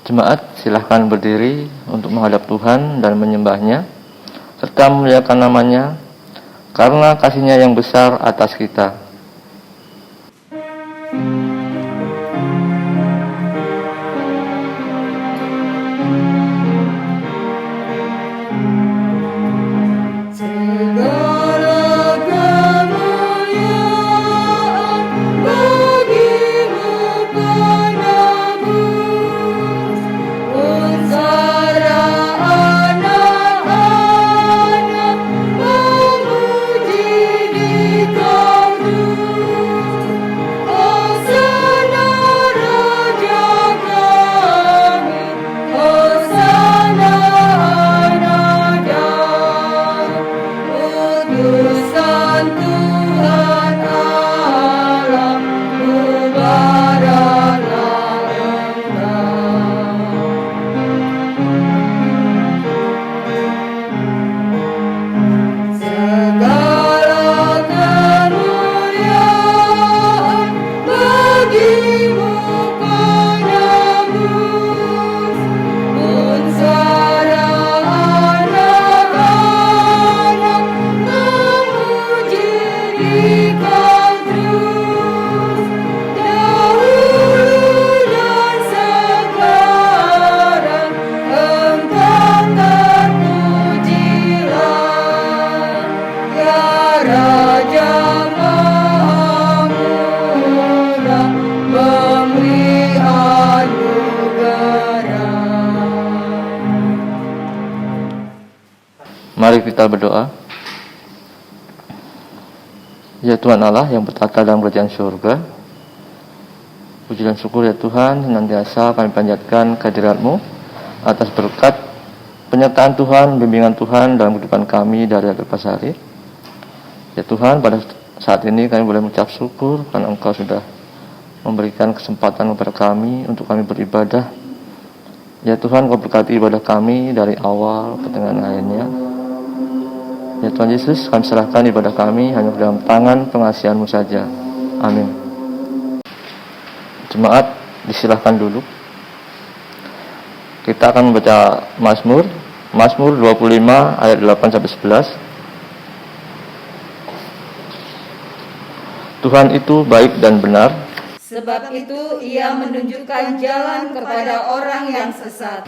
Jemaat silahkan berdiri untuk menghadap Tuhan dan menyembahnya, serta memuliakan namanya, karena kasih-Nya yang besar atas kita. Mari kita berdoa. Ya Tuhan Allah yang bertata dalam kerajaan surga, puji dan syukur ya Tuhan, senantiasa kami panjatkan kehadirat-Mu atas berkat penyertaan Tuhan, bimbingan Tuhan dalam kehidupan kami dari hari ke hari. Ya Tuhan, pada saat ini kami boleh mengucap syukur karena Engkau sudah memberikan kesempatan kepada kami untuk kami beribadah. Ya Tuhan, Kau berkati ibadah kami dari awal pertengahan akhirnya. Ya Tuhan Yesus, kami serahkan ibadah kami hanya dalam tangan pengasihan-Mu saja. Amin. Jemaat, disilahkan dulu. Kita akan membaca Mazmur 25 ayat 8-11. Tuhan itu baik dan benar. Sebab itu Ia menunjukkan jalan kepada orang yang sesat.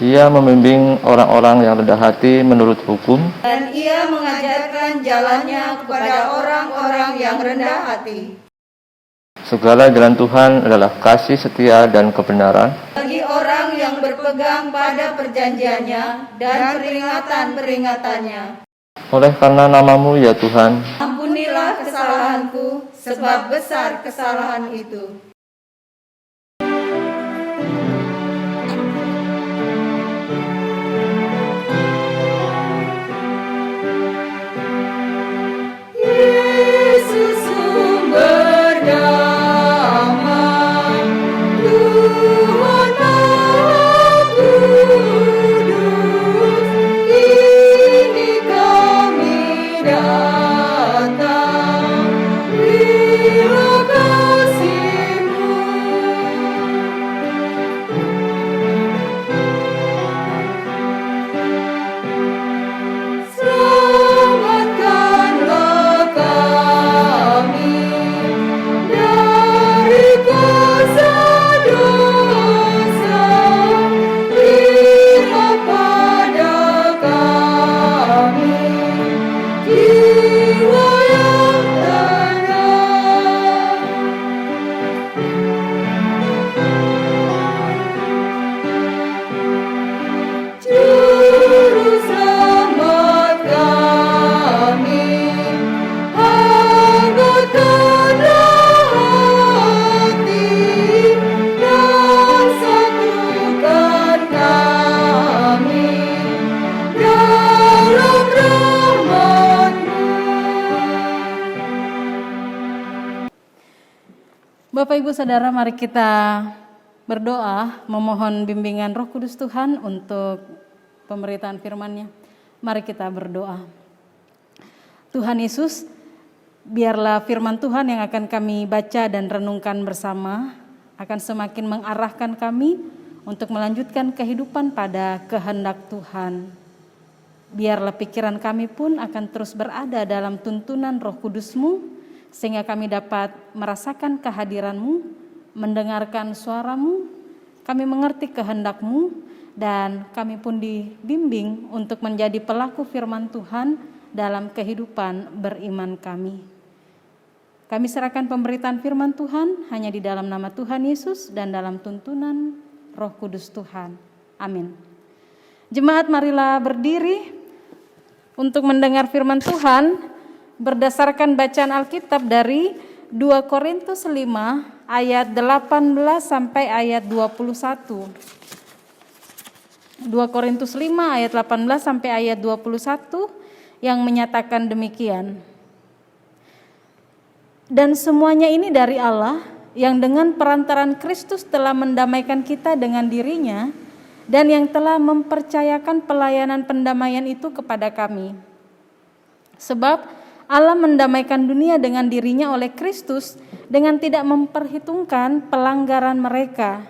Ia membimbing orang-orang yang rendah hati menurut hukum. Dan Ia mengajarkan jalannya kepada orang-orang yang rendah hati. Segala jalan Tuhan adalah kasih setia dan kebenaran. Bagi orang yang berpegang pada perjanjiannya dan peringatan-peringatannya. Oleh karena nama-Mu ya Tuhan, Ampunilah kesalahanku, sebab besar kesalahan itu. Yesus sumber damai, Tuhan Maha Kudus, ini kami datang, terima kasih-Mu. Selamatkanlah kami dari kuasa dosa, berilah pada kami jiwa yang tenang. Juru selamat kami, hangatkanlah hati dan satukan kami dalam rahmat-Mu. Bapak Ibu Saudara, mari kita berdoa memohon bimbingan Roh Kudus Tuhan untuk pemberitaan firman-Nya. Mari kita berdoa. Tuhan Yesus, biarlah firman Tuhan yang akan kami baca dan renungkan bersama akan semakin mengarahkan kami untuk melanjutkan kehidupan pada kehendak Tuhan. Biarlah pikiran kami pun akan terus berada dalam tuntunan Roh Kudus-Mu, sehingga kami dapat merasakan kehadiran-Mu, mendengarkan suara-Mu, kami mengerti kehendak-Mu, dan kami pun dibimbing untuk menjadi pelaku firman Tuhan dalam kehidupan beriman kami. Kami serahkan pemberitaan firman Tuhan hanya di dalam nama Tuhan Yesus dan dalam tuntunan Roh Kudus Tuhan. Amin. Jemaat, marilah berdiri untuk mendengar firman Tuhan berdasarkan bacaan Alkitab dari 2 Korintus 5 ayat 18 sampai ayat 21. 2 Korintus 5 ayat 18 sampai ayat 21 yang menyatakan demikian. Dan semuanya ini dari Allah yang dengan perantaran Kristus telah mendamaikan kita dengan dirinya dan yang telah mempercayakan pelayanan pendamaian itu kepada kami. Sebab Allah mendamaikan dunia dengan dirinya oleh Kristus dengan tidak memperhitungkan pelanggaran mereka.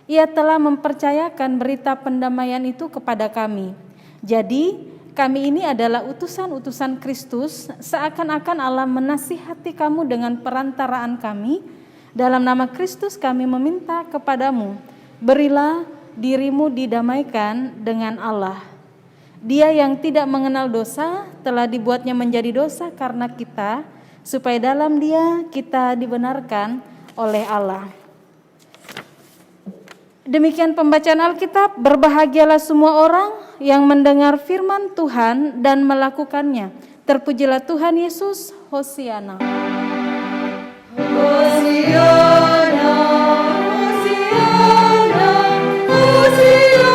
Ia telah mempercayakan berita pendamaian itu kepada kami. Jadi kami ini adalah utusan-utusan Kristus, seakan-akan Allah menasihati kamu dengan perantaraan kami. Dalam nama Kristus kami meminta kepadamu, berilah dirimu didamaikan dengan Allah. Dia yang tidak mengenal dosa telah dibuatnya menjadi dosa karena kita, supaya dalam Dia kita dibenarkan oleh Allah. Demikian pembacaan Alkitab. Berbahagialah semua orang yang mendengar firman Tuhan dan melakukannya. Terpujilah Tuhan Yesus. Hosiana. Hosiana, Hosiana, Hosiana.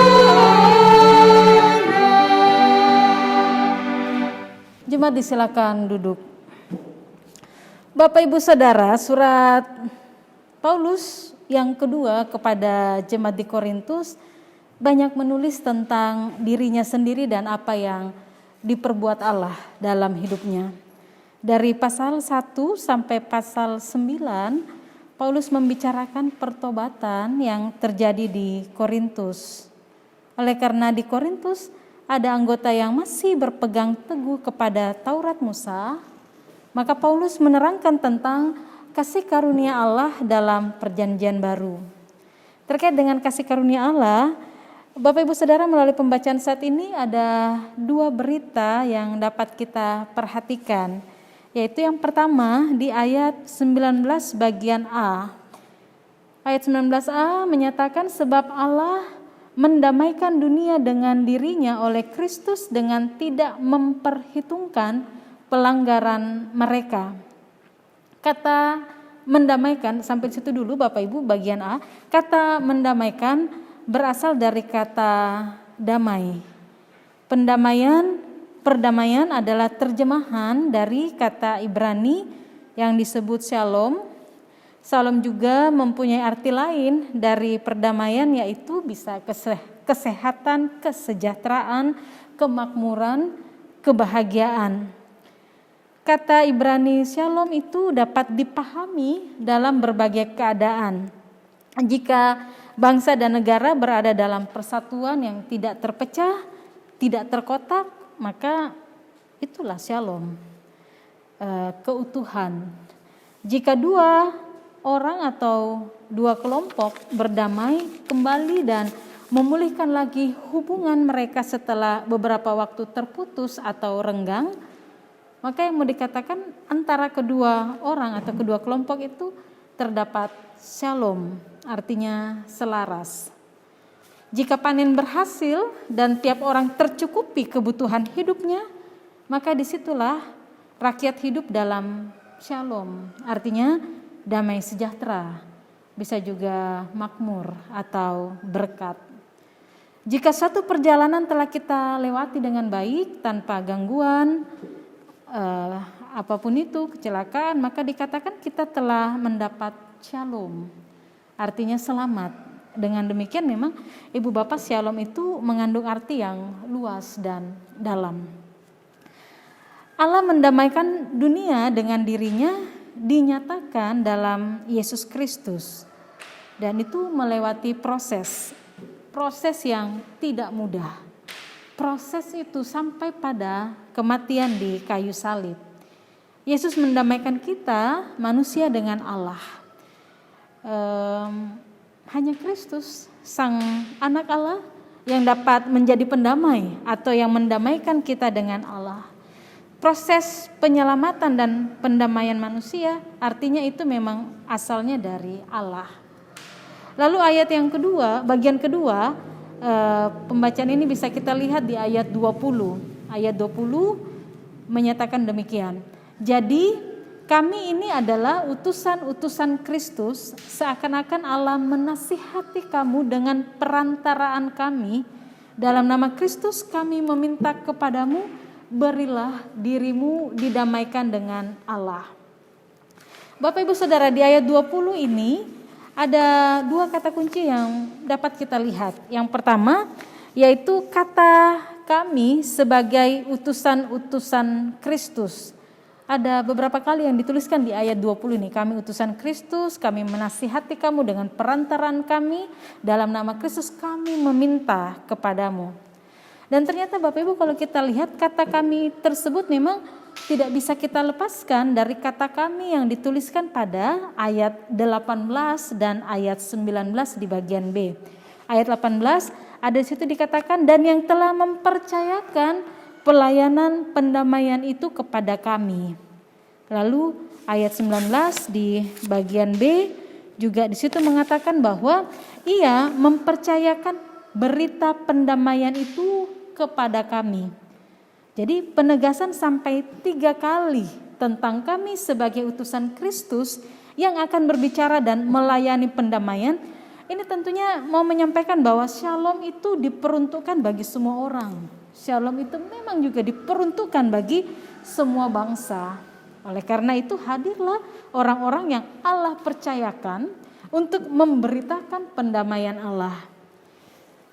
Jemaat disilakan duduk. Bapak Ibu Saudara, surat Paulus yang kedua kepada jemaat di Korintus banyak menulis tentang dirinya sendiri dan apa yang diperbuat Allah dalam hidupnya. Dari pasal 1 sampai pasal 9, Paulus membicarakan pertobatan yang terjadi di Korintus. Oleh karena di Korintus ada anggota yang masih berpegang teguh kepada Taurat Musa, maka Paulus menerangkan tentang kasih karunia Allah dalam perjanjian baru. Terkait dengan kasih karunia Allah, Bapak Ibu Saudara, melalui pembacaan saat ini ada 2 berita yang dapat kita perhatikan. Yaitu yang pertama di ayat 19 bagian A. Ayat 19a menyatakan sebab Allah mendamaikan dunia dengan dirinya oleh Kristus dengan tidak memperhitungkan pelanggaran mereka. Kata mendamaikan, sampai situ dulu Bapak Ibu bagian A. Kata mendamaikan berasal dari kata damai. Perdamaian adalah terjemahan dari kata Ibrani yang disebut shalom. Shalom juga mempunyai arti lain dari perdamaian, yaitu bisa kesehatan, kesejahteraan, kemakmuran, kebahagiaan. Kata Ibrani shalom itu dapat dipahami dalam berbagai keadaan. Jika bangsa dan negara berada dalam persatuan yang tidak terpecah, tidak terkotak, maka itulah shalom, keutuhan. Jika 2 orang atau 2 kelompok berdamai kembali dan memulihkan lagi hubungan mereka setelah beberapa waktu terputus atau renggang, maka yang mau dikatakan antara kedua orang atau kedua kelompok itu terdapat shalom, artinya selaras. Jika panen berhasil dan tiap orang tercukupi kebutuhan hidupnya, maka disitulah rakyat hidup dalam shalom, artinya damai sejahtera, bisa juga makmur atau berkat. Jika suatu perjalanan telah kita lewati dengan baik tanpa gangguan, apapun itu, kecelakaan, maka dikatakan kita telah mendapat shalom, artinya selamat. Dengan demikian memang Ibu Bapak, shalom itu mengandung arti yang luas dan dalam. Allah mendamaikan dunia dengan dirinya dinyatakan dalam Yesus Kristus, dan itu melewati proses proses yang tidak mudah. Proses itu sampai pada kematian di kayu salib. Yesus mendamaikan kita manusia dengan Allah. Hanya Kristus, Sang Anak Allah, yang dapat menjadi pendamai atau yang mendamaikan kita dengan Allah. Proses penyelamatan dan pendamaian manusia artinya itu memang asalnya dari Allah. Lalu ayat yang kedua, bagian kedua, pembacaan ini bisa kita lihat di ayat 20. Ayat 20 menyatakan demikian. Jadi kami ini adalah utusan-utusan Kristus, seakan-akan Allah menasihati kamu dengan perantaraan kami. Dalam nama Kristus kami meminta kepadamu, berilah dirimu didamaikan dengan Allah. Bapak Ibu Saudara, di ayat 20 ini ada dua kata kunci yang dapat kita lihat. Yang pertama yaitu kata kami sebagai utusan-utusan Kristus. Ada beberapa kali yang dituliskan di ayat 20 ini. Kami utusan Kristus, kami menasihati kamu dengan perantaraan kami, dalam nama Kristus kami meminta kepadamu. Dan ternyata Bapak Ibu kalau kita lihat kata kami tersebut memang tidak bisa kita lepaskan dari kata kami yang dituliskan pada ayat 18 dan ayat 19 di bagian B. Ayat 18 ada di situ dikatakan, dan yang telah mempercayakan pelayanan pendamaian itu kepada kami. Lalu ayat 19 di bagian B juga di situ mengatakan bahwa ia mempercayakan berita pendamaian itu kepada kami. Jadi penegasan sampai 3 kali tentang kami sebagai utusan Kristus yang akan berbicara dan melayani pendamaian. Ini tentunya mau menyampaikan bahwa shalom itu diperuntukkan bagi semua orang. Shalom itu memang juga diperuntukkan bagi semua bangsa. Oleh karena itu hadirlah orang-orang yang Allah percayakan untuk memberitakan pendamaian Allah.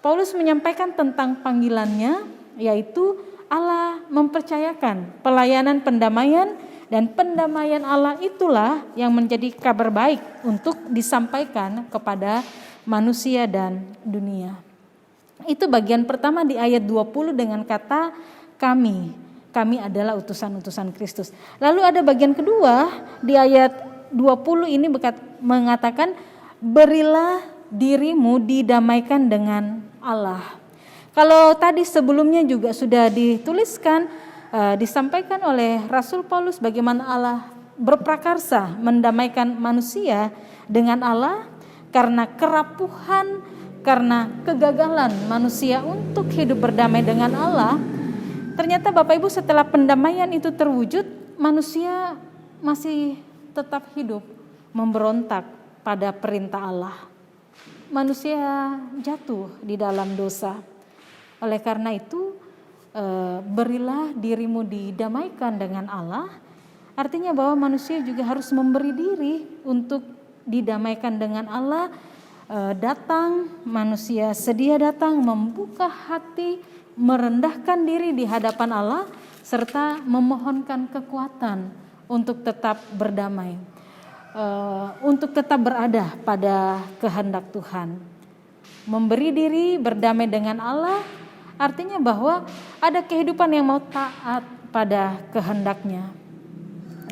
Paulus menyampaikan tentang panggilannya, yaitu Allah mempercayakan pelayanan pendamaian, dan pendamaian Allah itulah yang menjadi kabar baik untuk disampaikan kepada manusia dan dunia. Itu bagian pertama di ayat 20 dengan kata kami. Kami adalah utusan-utusan Kristus. Lalu ada bagian kedua di ayat 20 ini mengatakan, berilah dirimu didamaikan dengan Allah. Kalau tadi sebelumnya juga sudah dituliskan, disampaikan oleh Rasul Paulus bagaimana Allah berprakarsa mendamaikan manusia dengan Allah karena kerapuhan, karena kegagalan manusia untuk hidup berdamai dengan Allah. Ternyata Bapak Ibu setelah pendamaian itu terwujud, manusia masih tetap hidup memberontak pada perintah Allah. Manusia jatuh di dalam dosa. Oleh karena itu, berilah dirimu didamaikan dengan Allah. Artinya bahwa manusia juga harus memberi diri untuk didamaikan dengan Allah. Datang, manusia sedia datang, membuka hati, merendahkan diri di hadapan Allah, serta memohonkan kekuatan untuk tetap berdamai, untuk tetap berada pada kehendak Tuhan. Memberi diri berdamai dengan Allah artinya bahwa ada kehidupan yang mau taat pada kehendaknya.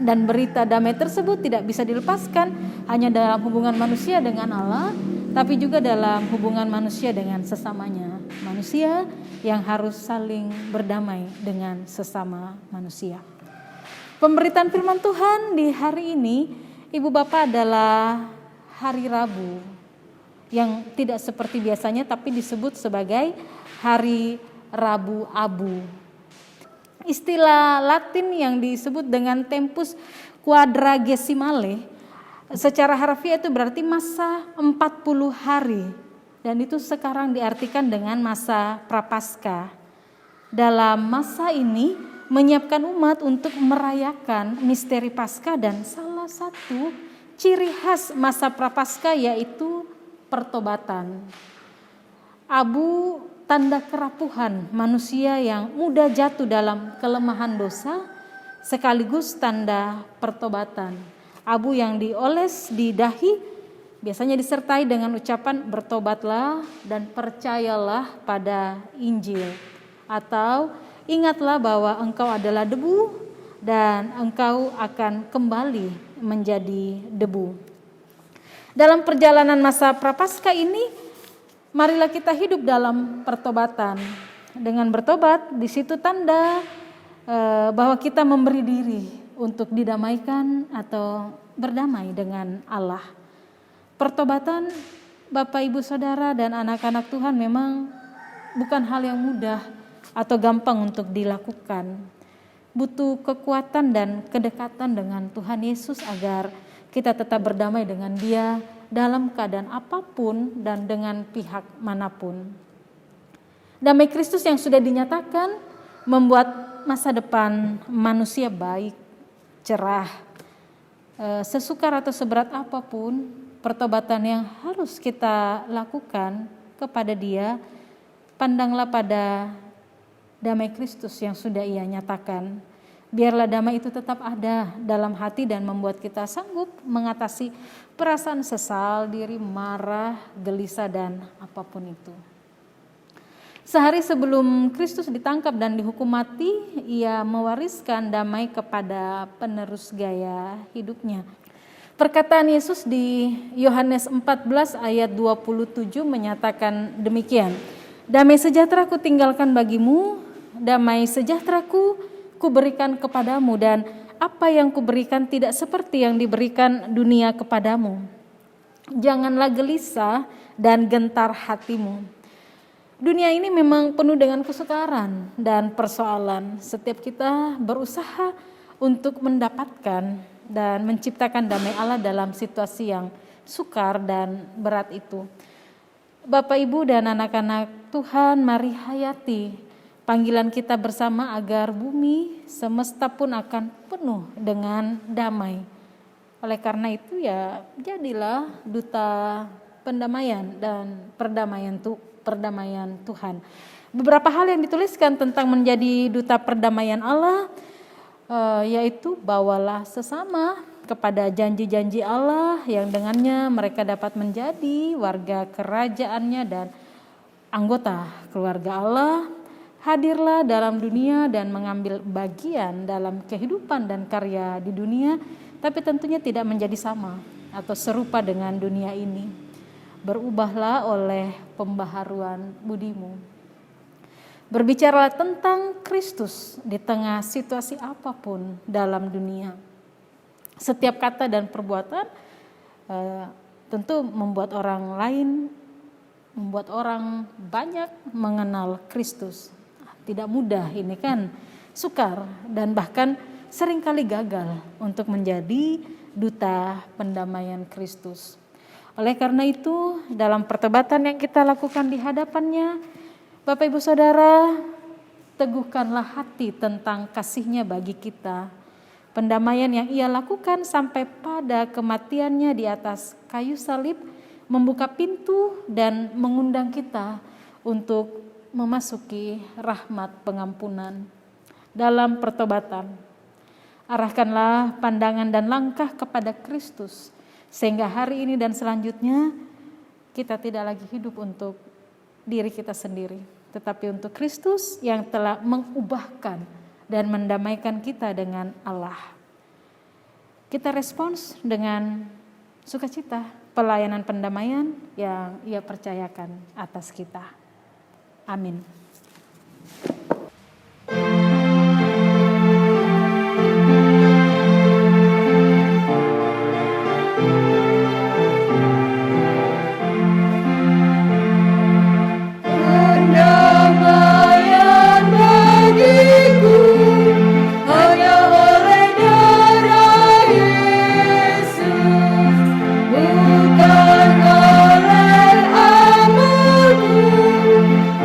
Dan berita damai tersebut tidak bisa dilepaskan hanya dalam hubungan manusia dengan Allah, tapi juga dalam hubungan manusia dengan sesamanya. Manusia yang harus saling berdamai dengan sesama manusia. Pemberitaan firman Tuhan di hari ini, Ibu Bapak, adalah hari Rabu yang tidak seperti biasanya tapi disebut sebagai hari Rabu Abu. Istilah Latin yang disebut dengan tempus quadragesimale secara harfiah itu berarti masa 40 hari. Dan itu sekarang diartikan dengan masa Prapaskah. Dalam masa ini menyiapkan umat untuk merayakan misteri Paskah, dan salah satu ciri khas masa Prapaskah yaitu pertobatan. Abu tanda kerapuhan manusia yang mudah jatuh dalam kelemahan dosa, sekaligus tanda pertobatan. Abu yang dioles di dahi Biasanya disertai dengan ucapan bertobatlah dan percayalah pada Injil. Atau ingatlah bahwa engkau adalah debu dan engkau akan kembali menjadi debu. Dalam perjalanan masa Prapaskah ini, marilah kita hidup dalam pertobatan. Dengan bertobat, di situ tanda bahwa kita memberi diri untuk didamaikan atau berdamai dengan Allah. Pertobatan Bapak Ibu Saudara dan anak-anak Tuhan memang bukan hal yang mudah atau gampang untuk dilakukan. Butuh kekuatan dan kedekatan dengan Tuhan Yesus agar kita tetap berdamai dengan Dia dalam keadaan apapun dan dengan pihak manapun. Damai Kristus yang sudah dinyatakan membuat masa depan manusia baik, cerah. Sesukar atau seberat apapun pertobatan yang harus kita lakukan kepada Dia, pandanglah pada damai Kristus yang sudah Ia nyatakan. Biarlah damai itu tetap ada dalam hati dan membuat kita sanggup mengatasi perasaan sesal, diri marah, gelisah, dan apapun itu. Sehari sebelum Kristus ditangkap dan dihukum mati, Ia mewariskan damai kepada penerus gaya hidupnya. Perkataan Yesus di Yohanes 14 ayat 27 menyatakan demikian. Damai sejahtera ku tinggalkan bagimu, damai sejahtera ku berikan kepadamu, dan apa yang kuberikan tidak seperti yang diberikan dunia kepadamu. Janganlah gelisah dan gentar hatimu. Dunia ini memang penuh dengan kesukaran dan persoalan. Setiap kita berusaha untuk mendapatkan dan menciptakan damai Allah dalam situasi yang sukar dan berat itu. Bapak, Ibu, dan anak-anak Tuhan, mari hayati panggilan kita bersama agar bumi semesta pun akan penuh dengan damai. Oleh karena itu ya jadilah duta pendamaian dan perdamaian Tuhan. Beberapa hal yang dituliskan tentang menjadi duta perdamaian Allah, yaitu bawalah sesama kepada janji-janji Allah yang dengannya mereka dapat menjadi warga kerajaannya dan anggota keluarga Allah. Hadirlah dalam dunia dan mengambil bagian dalam kehidupan dan karya di dunia, tapi tentunya tidak menjadi sama atau serupa dengan dunia ini. Berubahlah oleh pembaharuan budimu. Berbicaralah tentang Kristus di tengah situasi apapun dalam dunia. Setiap kata dan perbuatan tentu membuat orang banyak mengenal Kristus. Tidak mudah, ini kan sukar dan bahkan seringkali gagal untuk menjadi duta pendamaian Kristus. Oleh karena itu, dalam pertobatan yang kita lakukan di hadapannya, Bapak Ibu Saudara, teguhkanlah hati tentang kasih-Nya bagi kita. Pendamaian yang Ia lakukan sampai pada kematiannya di atas kayu salib membuka pintu dan mengundang kita untuk memasuki rahmat pengampunan. Dalam pertobatan, arahkanlah pandangan dan langkah kepada Kristus, sehingga hari ini dan selanjutnya kita tidak lagi hidup untuk diri kita sendiri, tetapi untuk Kristus yang telah mengubahkan dan mendamaikan kita dengan Allah. Kita respons dengan sukacita pelayanan pendamaian yang Ia percayakan atas kita. Amin.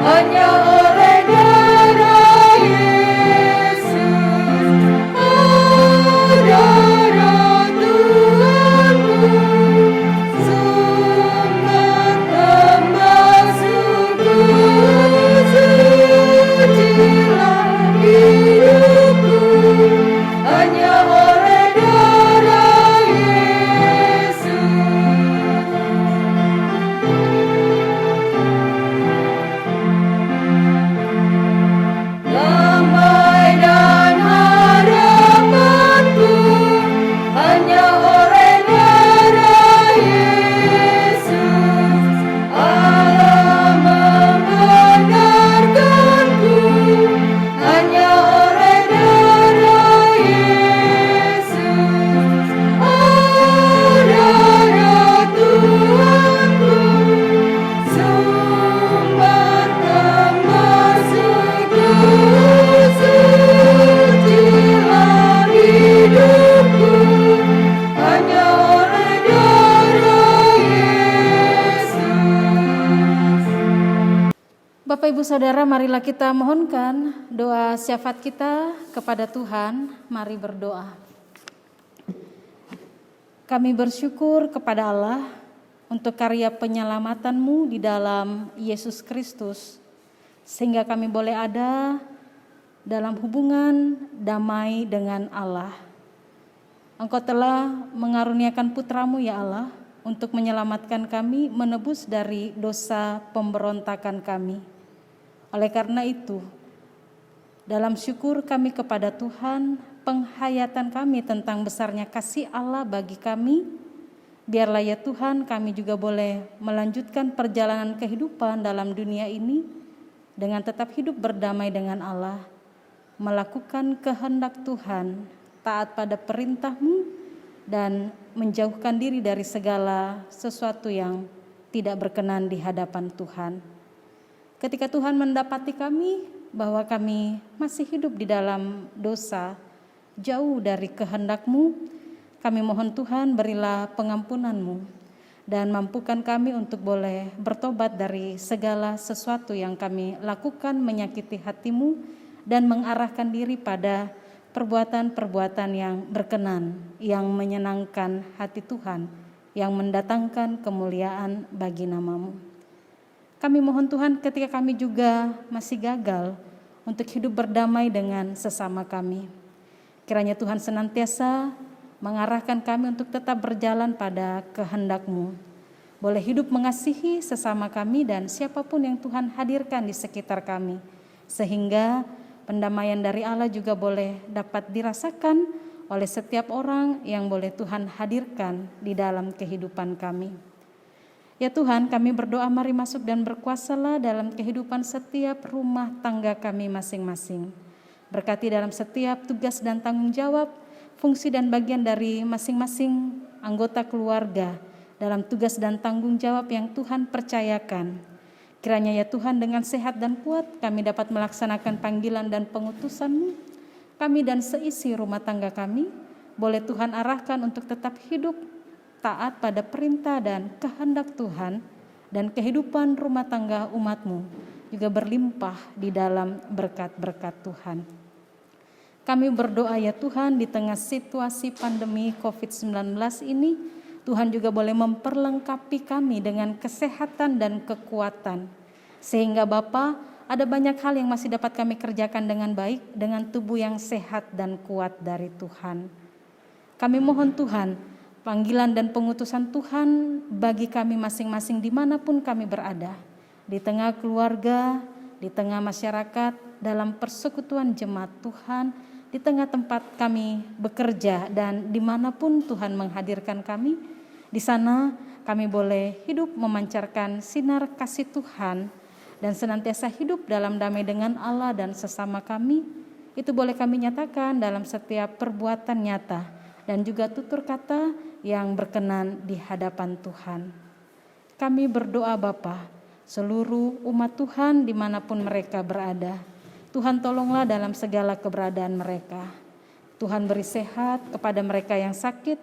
Hanya oleh saudara, marilah kita mohonkan doa syafaat kita kepada Tuhan. Mari berdoa. Kami bersyukur kepada Allah untuk karya penyelamatan-Mu di dalam Yesus Kristus, sehingga kami boleh ada dalam hubungan damai dengan Allah. Engkau telah mengaruniakan putra-Mu ya Allah, untuk menyelamatkan kami, menebus dari dosa pemberontakan kami. Oleh karena itu, dalam syukur kami kepada Tuhan, penghayatan kami tentang besarnya kasih Allah bagi kami, biarlah ya Tuhan kami juga boleh melanjutkan perjalanan kehidupan dalam dunia ini dengan tetap hidup berdamai dengan Allah, melakukan kehendak Tuhan, taat pada perintah-Mu, dan menjauhkan diri dari segala sesuatu yang tidak berkenan di hadapan Tuhan. Ketika Tuhan mendapati kami bahwa kami masih hidup di dalam dosa, jauh dari kehendak-Mu, kami mohon Tuhan berilah pengampunan-Mu dan mampukan kami untuk boleh bertobat dari segala sesuatu yang kami lakukan menyakiti hati-Mu dan mengarahkan diri pada perbuatan-perbuatan yang berkenan, yang menyenangkan hati Tuhan, yang mendatangkan kemuliaan bagi nama-Mu. Kami mohon Tuhan ketika kami juga masih gagal untuk hidup berdamai dengan sesama kami. Kiranya Tuhan senantiasa mengarahkan kami untuk tetap berjalan pada kehendak-Mu. Boleh hidup mengasihi sesama kami dan siapapun yang Tuhan hadirkan di sekitar kami. Sehingga pendamaian dari Allah juga boleh dapat dirasakan oleh setiap orang yang boleh Tuhan hadirkan di dalam kehidupan kami. Ya Tuhan, kami berdoa mari masuk dan berkuasalah dalam kehidupan setiap rumah tangga kami masing-masing. Berkati dalam setiap tugas dan tanggung jawab, fungsi dan bagian dari masing-masing anggota keluarga dalam tugas dan tanggung jawab yang Tuhan percayakan. Kiranya ya Tuhan dengan sehat dan kuat kami dapat melaksanakan panggilan dan pengutusan-Mu. Kami dan seisi rumah tangga kami boleh Tuhan arahkan untuk tetap hidup taat pada perintah dan kehendak Tuhan, dan kehidupan rumah tangga umat-Mu juga berlimpah di dalam berkat-berkat Tuhan. Kami berdoa ya Tuhan, di tengah situasi pandemi COVID-19 ini, Tuhan juga boleh memperlengkapi kami dengan kesehatan dan kekuatan, sehingga Bapa, ada banyak hal yang masih dapat kami kerjakan dengan baik, dengan tubuh yang sehat dan kuat dari Tuhan. Kami mohon Tuhan, panggilan dan pengutusan Tuhan bagi kami masing-masing dimanapun kami berada, di tengah keluarga, di tengah masyarakat, dalam persekutuan jemaat Tuhan, di tengah tempat kami bekerja dan dimanapun Tuhan menghadirkan kami, di sana kami boleh hidup memancarkan sinar kasih Tuhan dan senantiasa hidup dalam damai dengan Allah dan sesama kami. Itu boleh kami nyatakan dalam setiap perbuatan nyata dan juga tutur kata yang berkenan di hadapan Tuhan. Kami berdoa Bapa, seluruh umat Tuhan dimanapun mereka berada, Tuhan tolonglah dalam segala keberadaan mereka. Tuhan beri sehat kepada mereka yang sakit,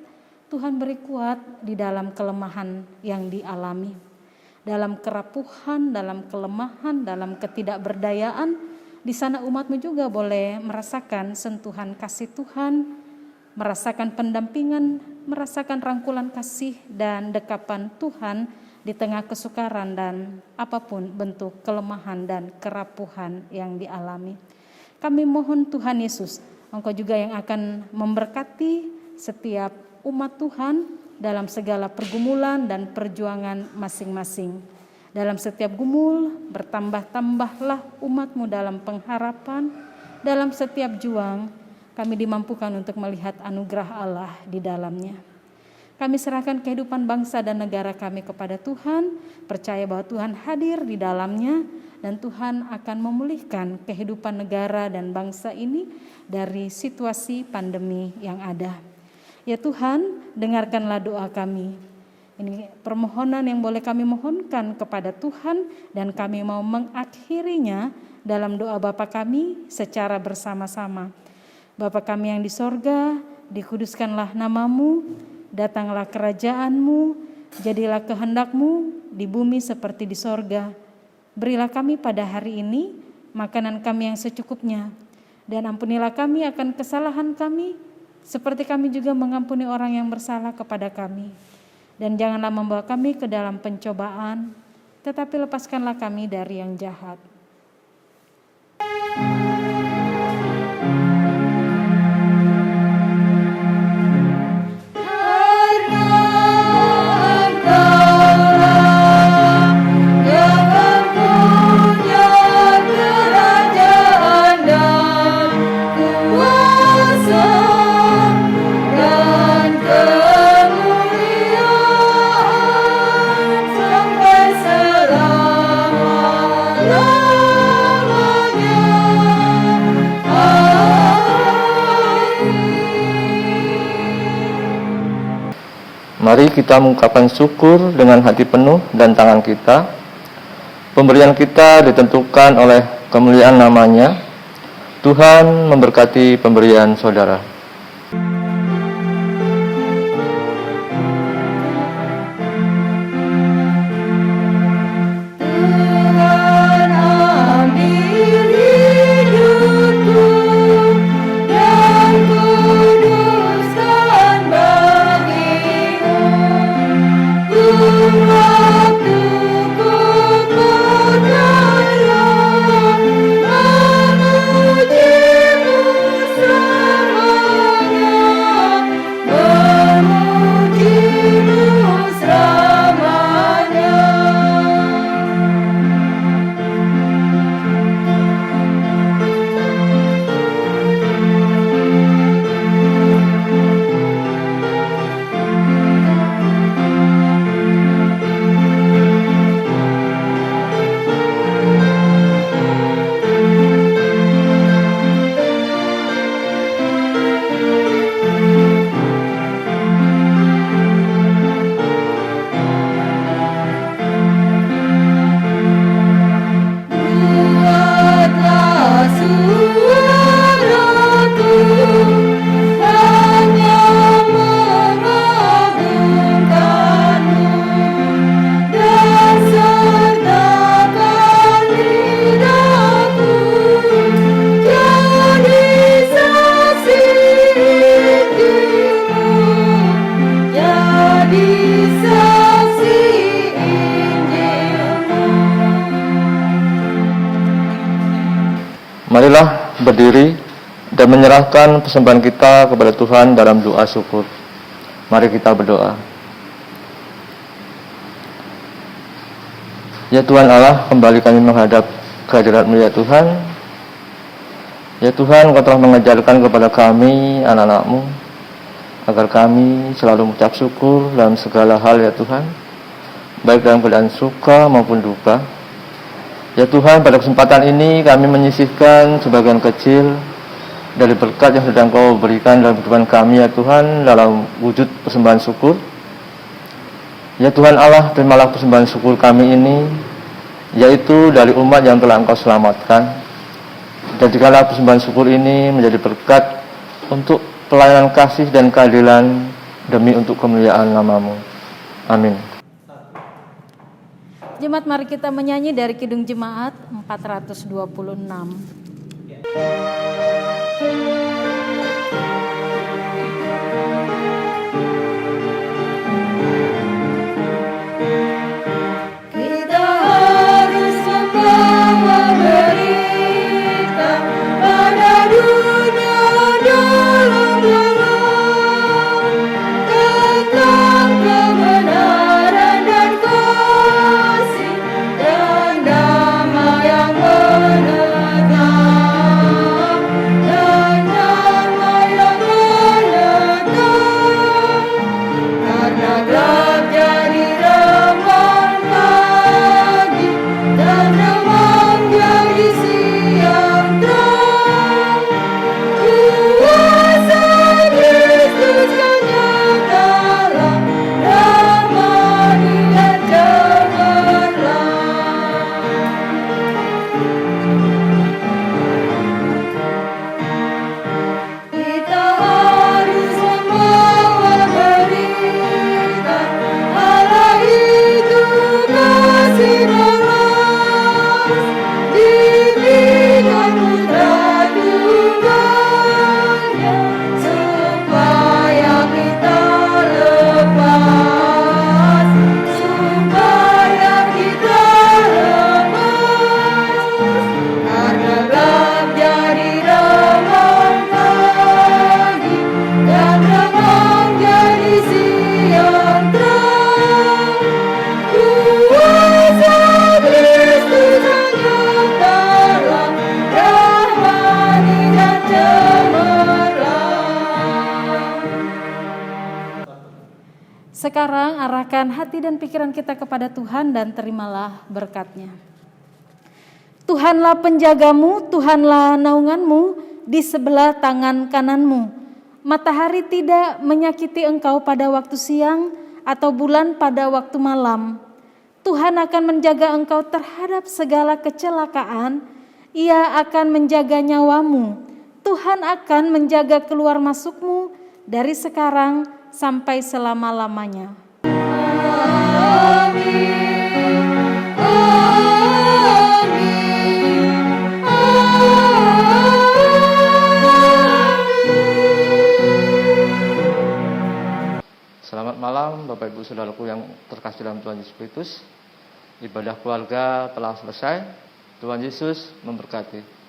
Tuhan beri kuat di dalam kelemahan yang dialami. Dalam kerapuhan, dalam kelemahan, dalam ketidakberdayaan, di sana umat-Mu juga boleh merasakan sentuhan kasih Tuhan, merasakan pendampingan, merasakan rangkulan kasih dan dekapan Tuhan di tengah kesukaran dan apapun bentuk kelemahan dan kerapuhan yang dialami. Kami mohon Tuhan Yesus, Engkau juga yang akan memberkati setiap umat Tuhan dalam segala pergumulan dan perjuangan masing-masing. Dalam setiap gumul, bertambah-tambahlah umat-Mu dalam pengharapan, dalam setiap juang, kami dimampukan untuk melihat anugerah Allah di dalamnya. Kami serahkan kehidupan bangsa dan negara kami kepada Tuhan, percaya bahwa Tuhan hadir di dalamnya dan Tuhan akan memulihkan kehidupan negara dan bangsa ini dari situasi pandemi yang ada. Ya Tuhan, dengarkanlah doa kami. Ini permohonan yang boleh kami mohonkan kepada Tuhan dan kami mau mengakhirinya dalam doa Bapa kami secara bersama-sama. Bapa kami yang di sorga, dikuduskanlah nama-Mu, datanglah kerajaan-Mu, jadilah kehendak-Mu di bumi seperti di sorga. Berilah kami pada hari ini makanan kami yang secukupnya, dan ampunilah kami akan kesalahan kami, seperti kami juga mengampuni orang yang bersalah kepada kami. Dan janganlah membawa kami ke dalam pencobaan, tetapi lepaskanlah kami dari yang jahat. Mari kita mengucapkan syukur dengan hati penuh dan tangan kita. Pemberian kita ditentukan oleh kemuliaan namanya. Tuhan memberkati pemberian saudara. Marilah berdiri dan menyerahkan persembahan kita kepada Tuhan dalam doa syukur. Mari kita berdoa. Ya Tuhan Allah, kembali kami menghadap kehadirat-Mu ya Tuhan. Ya Tuhan, Engkau telah mengajarkan kepada kami, anak-anak-Mu, agar kami selalu mengucap syukur dalam segala hal ya Tuhan, baik dalam keadaan suka maupun duka. Ya Tuhan, pada kesempatan ini kami menyisihkan sebagian kecil dari berkat yang sedang Kau berikan dalam kehidupan kami ya Tuhan, dalam wujud persembahan syukur. Ya Tuhan Allah, terimalah persembahan syukur kami ini, yaitu dari umat yang telah Engkau selamatkan. Jadikanlah persembahan syukur ini menjadi berkat untuk pelayanan kasih dan keadilan demi untuk kemuliaan nama-Mu. Amin. Jemaat, mari kita menyanyi dari Kidung Jemaat 426. Kita harus membawa berita pada dunia dalam-dalam tentang kebenaran dan kasih dan damai yang menetap, dan Sekarang arahkan hati dan pikiran kita kepada Tuhan dan terimalah berkat-Nya. Tuhanlah penjagamu, Tuhanlah naunganmu di sebelah tangan kananmu. Matahari tidak menyakiti engkau pada waktu siang atau bulan pada waktu malam. Tuhan akan menjaga engkau terhadap segala kecelakaan. Ia akan menjaga nyawamu. Tuhan akan menjaga keluar masukmu dari sekarang sampai selama-lamanya. Selamat malam Bapak Ibu Saudaraku yang terkasih dalam Tuhan Yesus Kristus. Ibadah keluarga telah selesai. Tuhan Yesus memberkati.